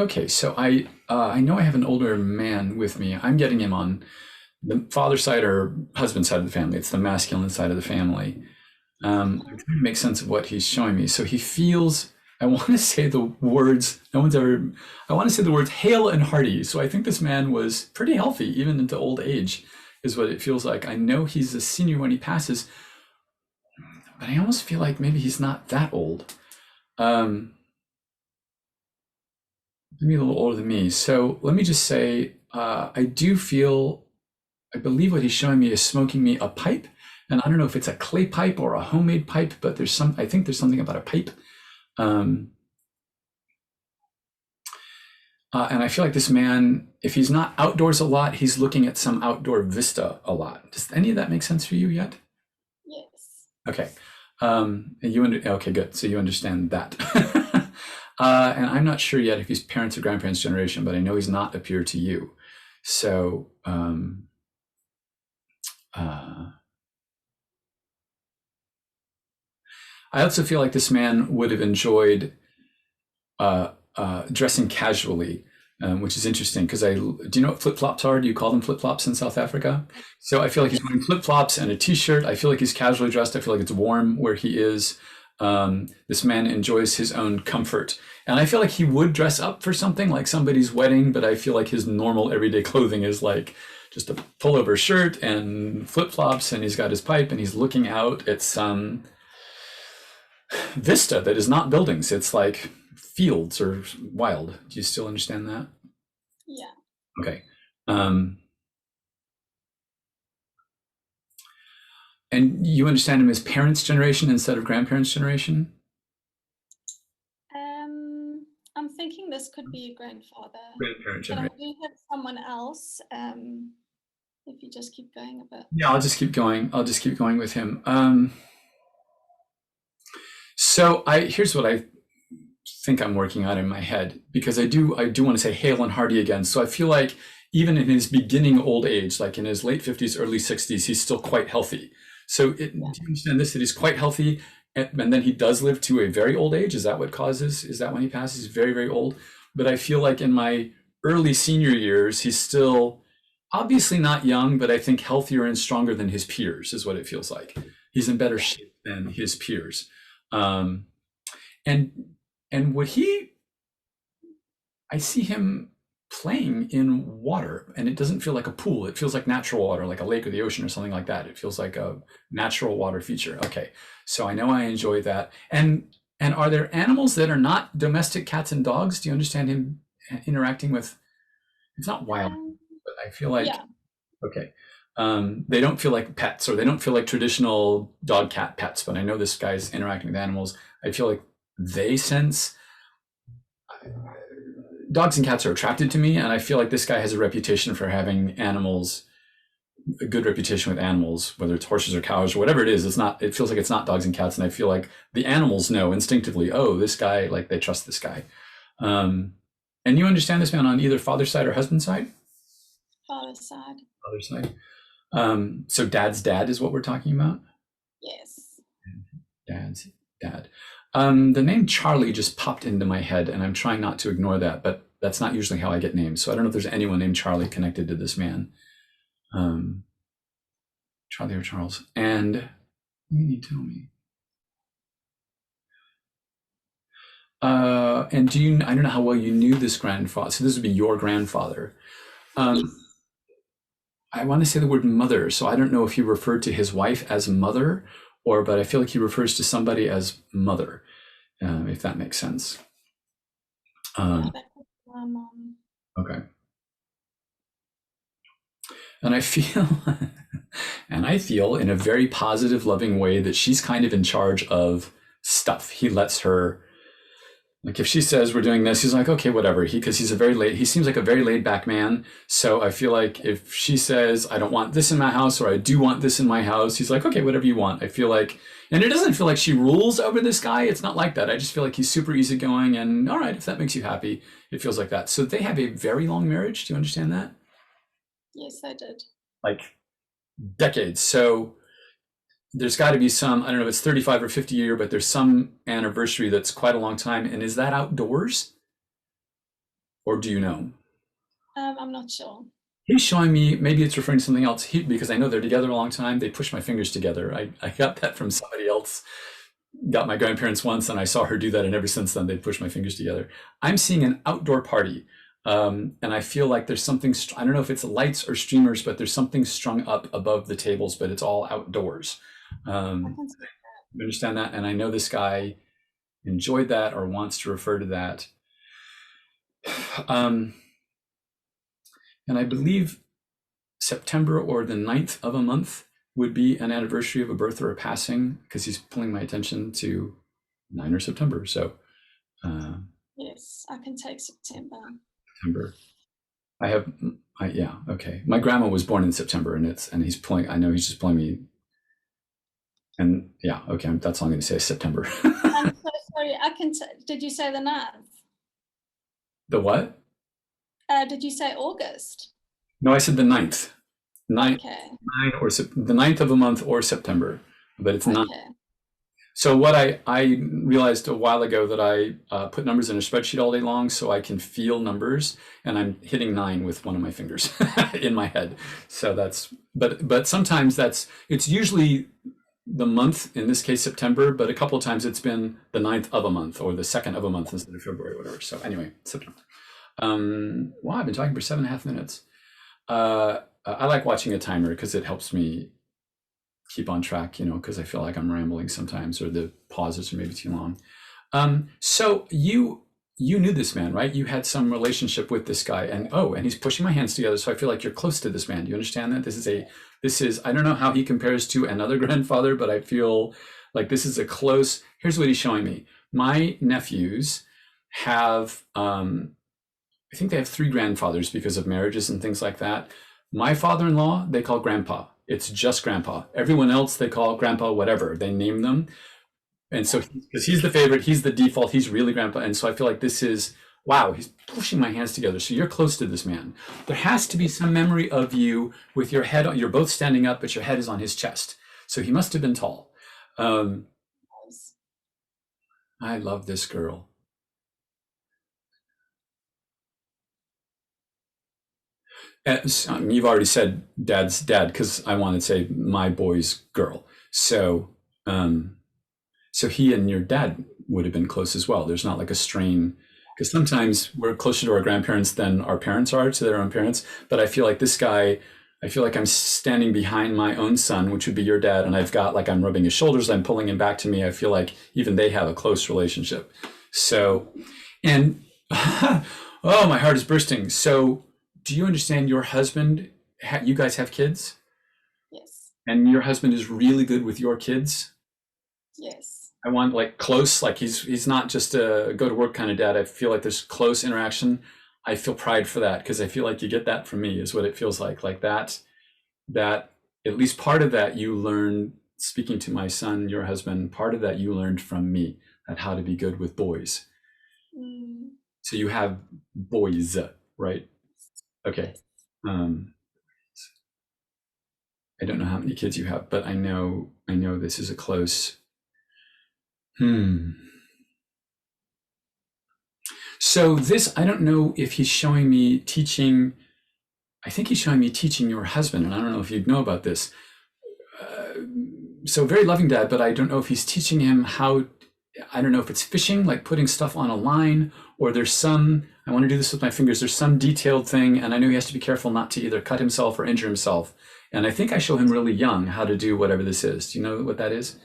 Okay, so I know I have an older man with me. I'm getting him on the father side or husband side of the family. It's the masculine side of the family. I'm trying to make sense of what he's showing me. So he feels, I want to say the words, no one's ever, I want to say the words hale and hearty. So I think this man was pretty healthy, even into old age, is what it feels like. I know he's a senior when he passes, but I almost feel like maybe he's not that old. Maybe a little older than me. So let me just say, I do feel, I believe what he's showing me is smoking me a pipe. And I don't know if it's a clay pipe or a homemade pipe, but I think there's something about a pipe. And I feel like this man, if he's not outdoors a lot, he's looking at some outdoor vista a lot. Does any of that make sense for you yet? Yes. Okay. Okay, good. So you understand that. And I'm not sure yet if he's parents or grandparents generation, but I know he's not a peer to you. So, I also feel like this man would have enjoyed dressing casually, which is interesting because do you know what flip-flops are? Do you call them flip-flops in South Africa? So I feel like he's wearing flip-flops and a t-shirt. I feel like he's casually dressed. I feel like it's warm where he is. This man enjoys his own comfort. And I feel like he would dress up for something like somebody's wedding, but I feel like his normal everyday clothing is like just a pullover shirt and flip-flops, and he's got his pipe and he's looking out at some vista that is not buildings. It's like fields or wild. Do you still understand that? Yeah. Okay. And you understand him as parents' generation instead of grandparents' generation? I'm thinking this could be a grandfather. Grandparent But I generation. do have someone else. If you just keep going a bit. Yeah, I'll just keep going. I'll just keep going with him. So here's what I think I'm working on in my head, because I do want to say hale and hearty again. So I feel like even in his beginning old age, like in his late 50s, early 60s, he's still quite healthy. So do you understand this, that he's quite healthy, and then he does live to a very old age? Is that what causes? Is that when he passes? He's very, very old. But I feel like in my early senior years, he's still obviously not young, but I think healthier and stronger than his peers is what it feels like. He's in better shape than his peers. And would I see him playing in water, and it doesn't feel like a pool. It feels like natural water, like a lake or the ocean or something like that. It feels like a natural water feature. Okay, so I know I enjoy that. And are there animals that are not domestic cats and dogs? Do you understand him interacting with? It's not wild, but I feel like, Yeah. okay. They don't feel like pets, or they don't feel like traditional dog cat pets, but I know this guy's interacting with animals. I feel like they sense dogs and cats are attracted to me, and I feel like this guy has a reputation for having animals, a good reputation with animals, whether it's horses or cows or whatever it is. It feels like it's not dogs and cats, and I feel like the animals know instinctively, oh, this guy, like they trust this guy. And you understand this man on either father's side or husband's side? Father's side. Father's side. So dad's dad is what we're talking about? Yes. Dad's dad. The name Charlie just popped into my head, and I'm trying not to ignore that, but that's not usually how I get names. So I don't know if there's anyone named Charlie connected to this man. Charlie or Charles. And what do you tell me? And I don't know how well you knew this grandfather. So this would be your grandfather. I want to say the word mother. So I don't know if he referred to his wife as mother, but I feel like he refers to somebody as mother, if that makes sense. Okay. And I feel in a very positive, loving way that she's kind of in charge of stuff. He lets her, like if she says we're doing this, he's like, okay, whatever. He seems like a very laid back man. So I feel like if she says, I don't want this in my house, or I do want this in my house, he's like, okay, whatever you want. I feel like, and it doesn't feel like she rules over this guy. It's not like that. I just feel like he's super easygoing, and all right, if that makes you happy, it feels like that. So they have a very long marriage. Do you understand that? Yes, I did. Like decades. So there's got to be some, I don't know if it's 35 or 50 year, but there's some anniversary that's quite a long time. And is that outdoors? or do you know? I'm not sure. He's showing me, maybe it's referring to something else. Because I know they're together a long time. They push my fingers together. I got that from somebody else. Got my grandparents once, and I saw her do that, and ever since then, they push my fingers together. I'm seeing an outdoor party, and I feel like there's something. I don't know if it's lights or streamers, but there's something strung up above the tables, but it's all outdoors. I Um, can see. you understand that? And I know this guy enjoyed that or wants to refer to that. Um, and I believe September or the 9th of a month would be an anniversary of a birth or a passing, because he's pulling my attention to 9 or September. So Yes, I can take September. September. Yeah, okay. My grandma was born in September, and he's pulling. I know he's just pulling me. And yeah, okay. That's all I'm going to say. September. I'm so sorry. Did you say the 9th? The what? Did you say August? No, I said the 9th. Okay. 9 or the 9th of a month or September, but it's not. Okay. So what I realized a while ago that I put numbers in a spreadsheet all day long so I can feel numbers, and I'm hitting 9 with one of my fingers in my head. So but sometimes it's usually the month, in this case September, but a couple of times it's been the 9th of a month or the 2nd of a month instead of February, whatever. So anyway, September. Wow, I've been talking for 7.5 minutes. I like watching a timer because it helps me keep on track, because I feel like I'm rambling sometimes, or the pauses are maybe too long. So you knew this man, right? You had some relationship with this guy, and he's pushing my hands together, so I feel like you're close to this man. Do you understand that? This is I don't know how he compares to another grandfather, but I feel like this is a close. Here's what he's showing me. My nephews have I think they have 3 grandfathers because of marriages and things like that. My father-in-law, they call grandpa. It's just grandpa. Everyone else, they call grandpa whatever. They name them. And so, because he's the favorite, he's the default, he's really grandpa. And so I feel like this is, wow, he's pushing my hands together. So you're close to this man. There has to be some memory of you with your head, you're both standing up, but your head is on his chest. So he must have been tall. I love this girl. You've already said dad's dad, because I want to say my boy's girl. So, so he and your dad would have been close as well. There's not like a strain, because sometimes we're closer to our grandparents than our parents are to their own parents. But I feel like this guy, I feel like I'm standing behind my own son, which would be your dad, and I've got, like, I'm rubbing his shoulders, I'm pulling him back to me. I feel like even they have a close relationship. So, and oh, my heart is bursting. So, do you understand your husband? You guys have kids? Yes. And your husband is really good with your kids? Yes. I want, like, close, like he's not just a go to work kind of dad. I feel like there's close interaction. I feel pride for that, because I feel like you get that from me, is what it feels like that at least part of that you learn speaking to my son, your husband, part of that you learned from me, at how to be good with boys. So you have boys, right? Okay. I don't know how many kids you have, but I know this is a close. So this, I don't know if he's showing me teaching. I think he's showing me teaching your husband, and I don't know if you'd know about this. So very loving dad, but I don't know if he's teaching him how. I don't know if it's fishing, like putting stuff on a line, or there's some. I want to do this with my fingers. There's some detailed thing, and I know he has to be careful not to either cut himself or injure himself. And I think I show him really young how to do whatever this is. Do you know what that is?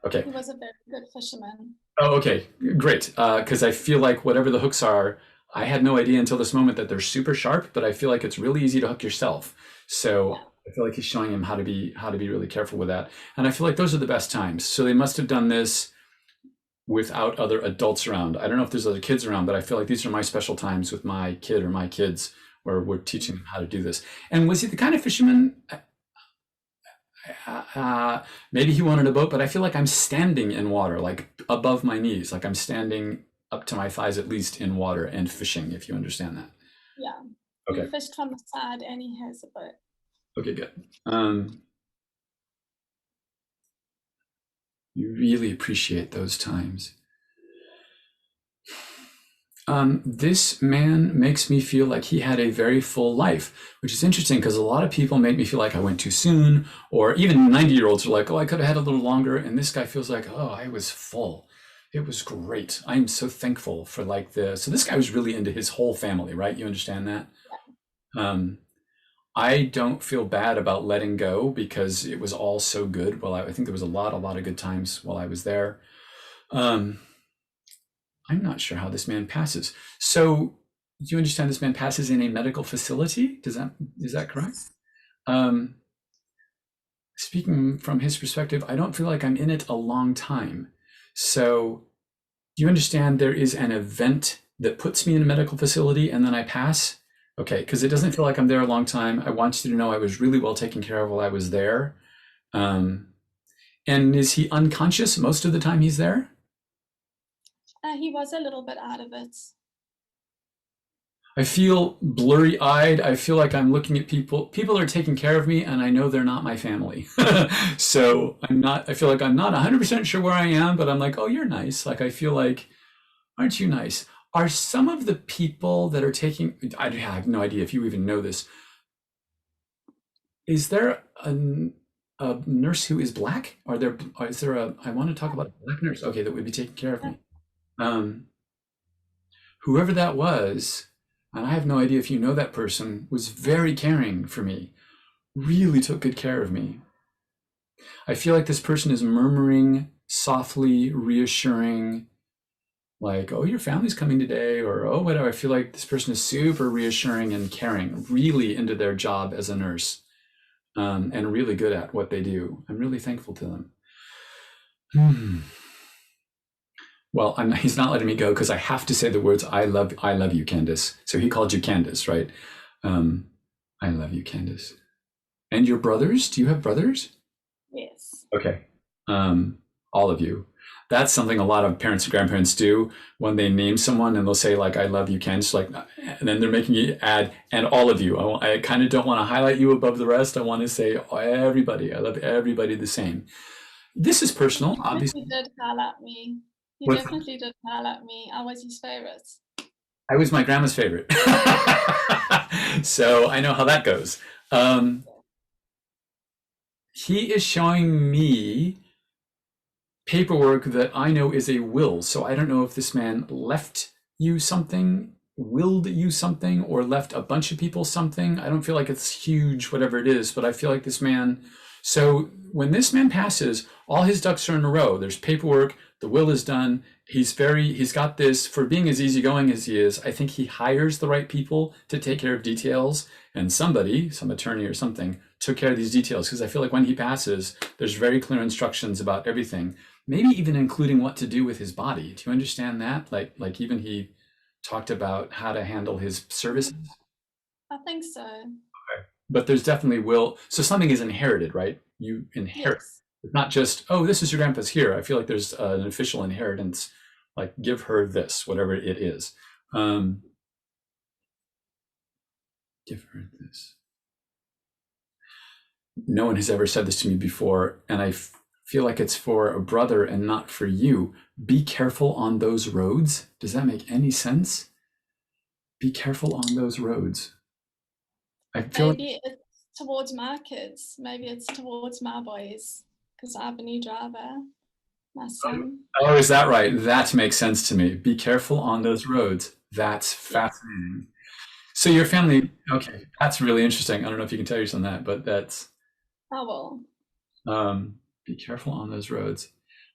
Okay. He was a very good fisherman. Oh, okay, great. Because I feel like whatever the hooks are, I had no idea until this moment that they're super sharp, but I feel like it's really easy to hook yourself. So yeah. I feel like he's showing him how to be really careful with that. And I feel like those are the best times. So they must have done this without other adults around. I don't know if there's other kids around, but I feel like these are my special times with my kid or my kids, where we're teaching them how to do this. And was he the kind of fisherman? Maybe he wanted a boat, but I feel like I'm standing in water, like above my knees, like I'm standing up to my thighs at least in water and fishing, if you understand that. Yeah. Okay. He fished from the side and he has a boat. Okay, good. You really appreciate those times. This man makes me feel like he had a very full life, which is interesting because a lot of people make me feel like I went too soon, or even 90-year-olds are like, oh, I could have had a little longer. And this guy feels like, oh, I was full. It was great. I'm so thankful for like so this guy was really into his whole family, right? You understand that? Um, I don't feel bad about letting go because it was all so good. Well, I think there was a lot of good times while I was there. Um, I'm not sure how this man passes. So you understand this man passes in a medical facility? Is that correct? Um, Speaking from his perspective, I don't feel like I'm in it a long time. So do you understand there is an event that puts me in a medical facility and then I pass? Okay, because it doesn't feel like I'm there a long time. I want you to know I was really well taken care of while I was there. And is he unconscious most of the time he's there? He was a little bit out of it. I feel blurry-eyed. I feel like I'm looking at people. People are taking care of me, and I know they're not my family. So I feel like I'm not 100% sure where I am, but I'm like, oh, you're nice. Like, I feel like, aren't you nice? Are some of the people that are taking, I have no idea if you even know this. Is there a nurse who is Black? I want to talk about a Black nurse, okay, that would be taking care of me. Whoever that was, and I have no idea if you know that person, was very caring for me, really took good care of me. I feel like this person is murmuring, softly reassuring, like, oh, your family's coming today, or oh, whatever. I feel like this person is super reassuring and caring, really into their job as a nurse, and really good at what they do. I'm really thankful to them. Well, he's not letting me go because I have to say the words, I love you, Candace. So he called you Candace, right? I love you, Candace. And your brothers? Do you have brothers? Yes. Okay. All of you. That's something a lot of parents and grandparents do when they name someone and they'll say like, I love you, Candace, like, and then they're making you add, and all of you. I kind of don't want to highlight you above the rest. I want to say everybody. I love everybody the same. This is personal, obviously. He did highlight me. He definitely did highlight me. I was his favorite. I was my grandma's favorite. So I know how that goes. He is showing me paperwork that I know is a will. So I don't know if this man left you something, willed you something, or left a bunch of people something. I don't feel like it's huge, whatever it is, but I feel like this man. So when this man passes, all his ducks are in a row. There's paperwork. The will is done. He's got this, for being as easygoing as he is, I think he hires the right people to take care of details, and somebody, some attorney or something, took care of these details, because I feel like when he passes, there's very clear instructions about everything, maybe even including what to do with his body. Do you understand that? Like even he talked about how to handle his services? I think so. Okay. But there's definitely will. So something is inherited, right? You inherit. Yes. It's not just, oh, this is your grandpa's here. I feel like there's an official inheritance, like give her this, whatever it is. Give her this. No one has ever said this to me before, and I feel like it's for a brother and not for you. Be careful on those roads. Does that make any sense? Be careful on those roads. I feel maybe it's towards my kids. Maybe it's towards my boys. Because I have a new driver, my son. Oh, is that right? That makes sense to me. Be careful on those roads. That's fascinating. So your family, okay, that's really interesting. I don't know if you can tell yours on that, but that's. I will. Be careful on those roads.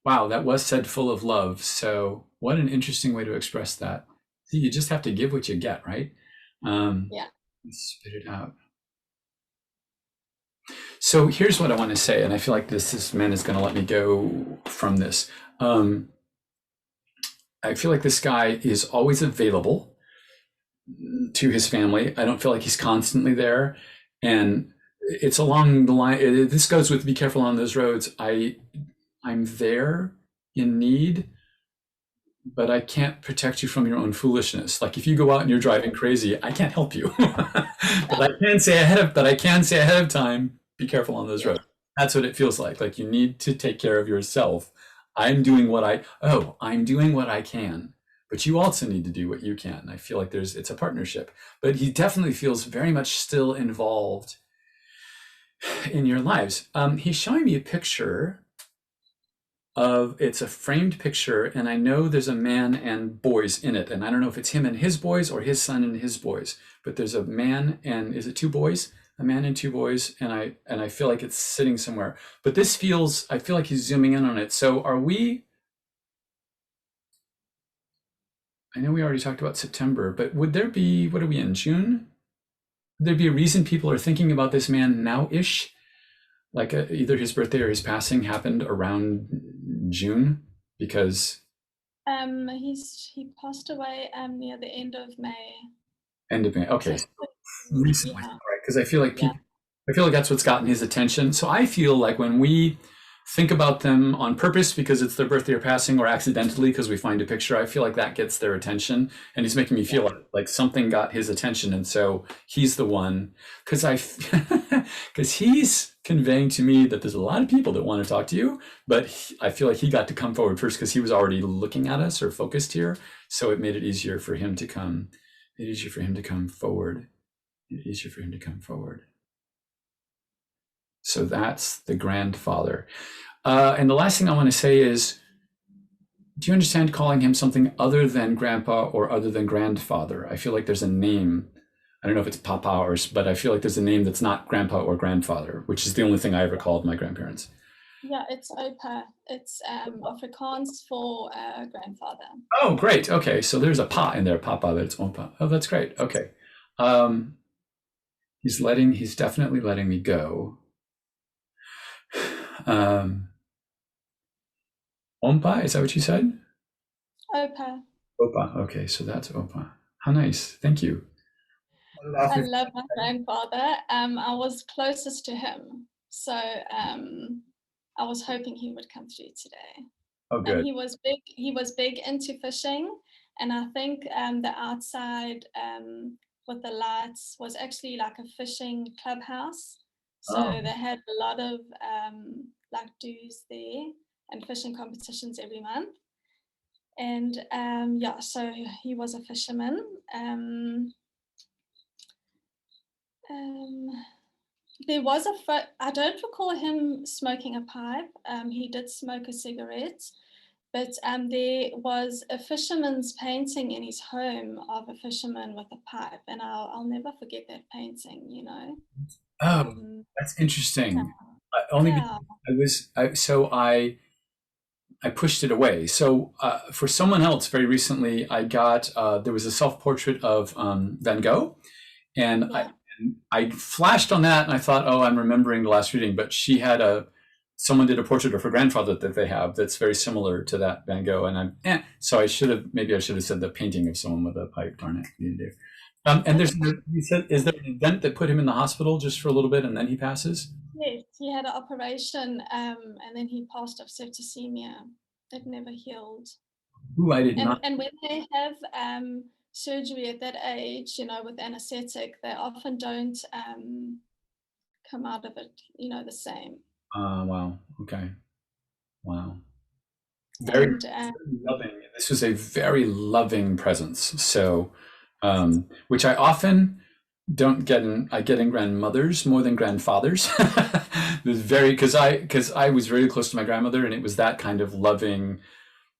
Wow, that was said full of love. So what an interesting way to express that. See, you just have to give what you get, right? Yeah. Spit it out. So here's what I want to say, and I feel like this man is going to let me go from this. I feel like this guy is always available to his family. I don't feel like he's constantly there, and it's along the line. This goes with be careful on those roads. I'm there in need, but I can't protect you from your own foolishness. Like if you go out and you're driving crazy, I can't help you. But I can say ahead of time, be careful on those roads. That's what it feels like. Like you need to take care of yourself. I'm doing what I can, but you also need to do what you can. I feel like it's a partnership, but he definitely feels very much still involved in your lives. He's showing me a picture it's a framed picture, and I know there's a man and boys in it, and I don't know if it's him and his boys or his son and his boys, but there's a man and is it two boys? A man and two boys, and I feel like it's sitting somewhere. But I feel like he's zooming in on it. So I know we already talked about September, but would there be, what are we in, June? Would there be a reason people are thinking about this man now-ish? Like either his birthday or his passing happened around June, because he passed away near the end of May. end of May. Okay, so recently, Yeah. right? Because I feel like I feel like that's what's gotten his attention. So I feel like when we think about them on purpose because it's their birthday or passing, or accidentally because we find a picture, I feel like that gets their attention, and he's making me feel like something got his attention, and so he's the one, because because he's conveying to me that there's a lot of people that want to talk to you, but I feel like he got to come forward first because he was already looking at us or focused here, so it made it easier for him to come. Easier for him to come forward. Easier for him to come forward. So that's the grandfather. And the last thing I want to say is, do you understand calling him something other than grandpa or other than grandfather? I feel like there's a name. I don't know if it's papa but I feel like there's a name that's not grandpa or grandfather, which is the only thing I ever called my grandparents. Yeah, it's opa. It's Afrikaans for grandfather. Oh, great. Okay, so there's a pa in there, papa, but it's opa. Oh, that's great. Okay. He's definitely letting me go. Ompa, is that what you said? Opa. Opa. Okay, so that's Opa. How nice. Thank you. I love my grandfather. I was closest to him, so I was hoping he would come through today. Oh, good. And he was big. He was big into fishing, and I think the outside with the lights was actually like a fishing clubhouse. So they had a lot of like dues there and fishing competitions every month. And yeah, so he was a fisherman. There was I don't recall him smoking a pipe. He did smoke a cigarette, but there was a fisherman's painting in his home of a fisherman with a pipe, and I'll never forget that painting. You know. Oh, that's interesting. Yeah. Only Yeah. I pushed it away. So for someone else, very recently, I got there was a self-portrait of Van Gogh, and Yeah. I flashed on that, and I thought, oh, I'm remembering the last reading. But someone did a portrait of her grandfather that they have that's very similar to that Van Gogh, and so I should have said the painting of someone with a pipe. Darn it, need to do. And you said, is there an event that put him in the hospital just for a little bit, and then he passes? Yes, he had an operation, and then he passed of septicemia. It never healed. Ooh, I did not. And when they have surgery at that age, you know, with anesthetic, they often don't come out of it, you know, the same. Wow. Okay. Wow. Very loving. This was a very loving presence. So, which I often don't get I get in grandmothers more than grandfathers. It was because I was very close to my grandmother, and it was that kind of loving,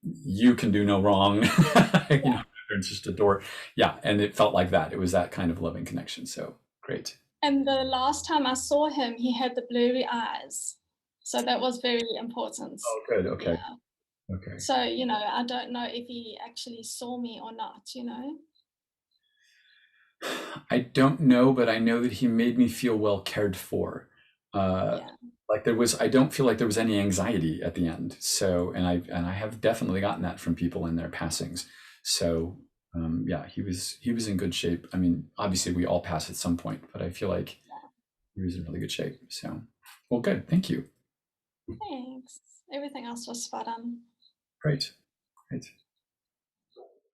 you can do no wrong. You know, parents just adore. Yeah, and it felt like that. It was that kind of loving connection. So great. And the last time I saw him, he had the blurry eyes. So that was very important. Oh, good. Okay. Yeah. Okay. So, you know, I don't know if he actually saw me or not, you know. I don't know, but I know that he made me feel well cared for. Like I don't feel like there was any anxiety at the end. So, and I have definitely gotten that from people in their passings. So, yeah, he was in good shape. I mean, obviously we all pass at some point, but I feel like he was in really good shape. So, well, good. Thank you. Thanks. Everything else was spot on. Great. Great.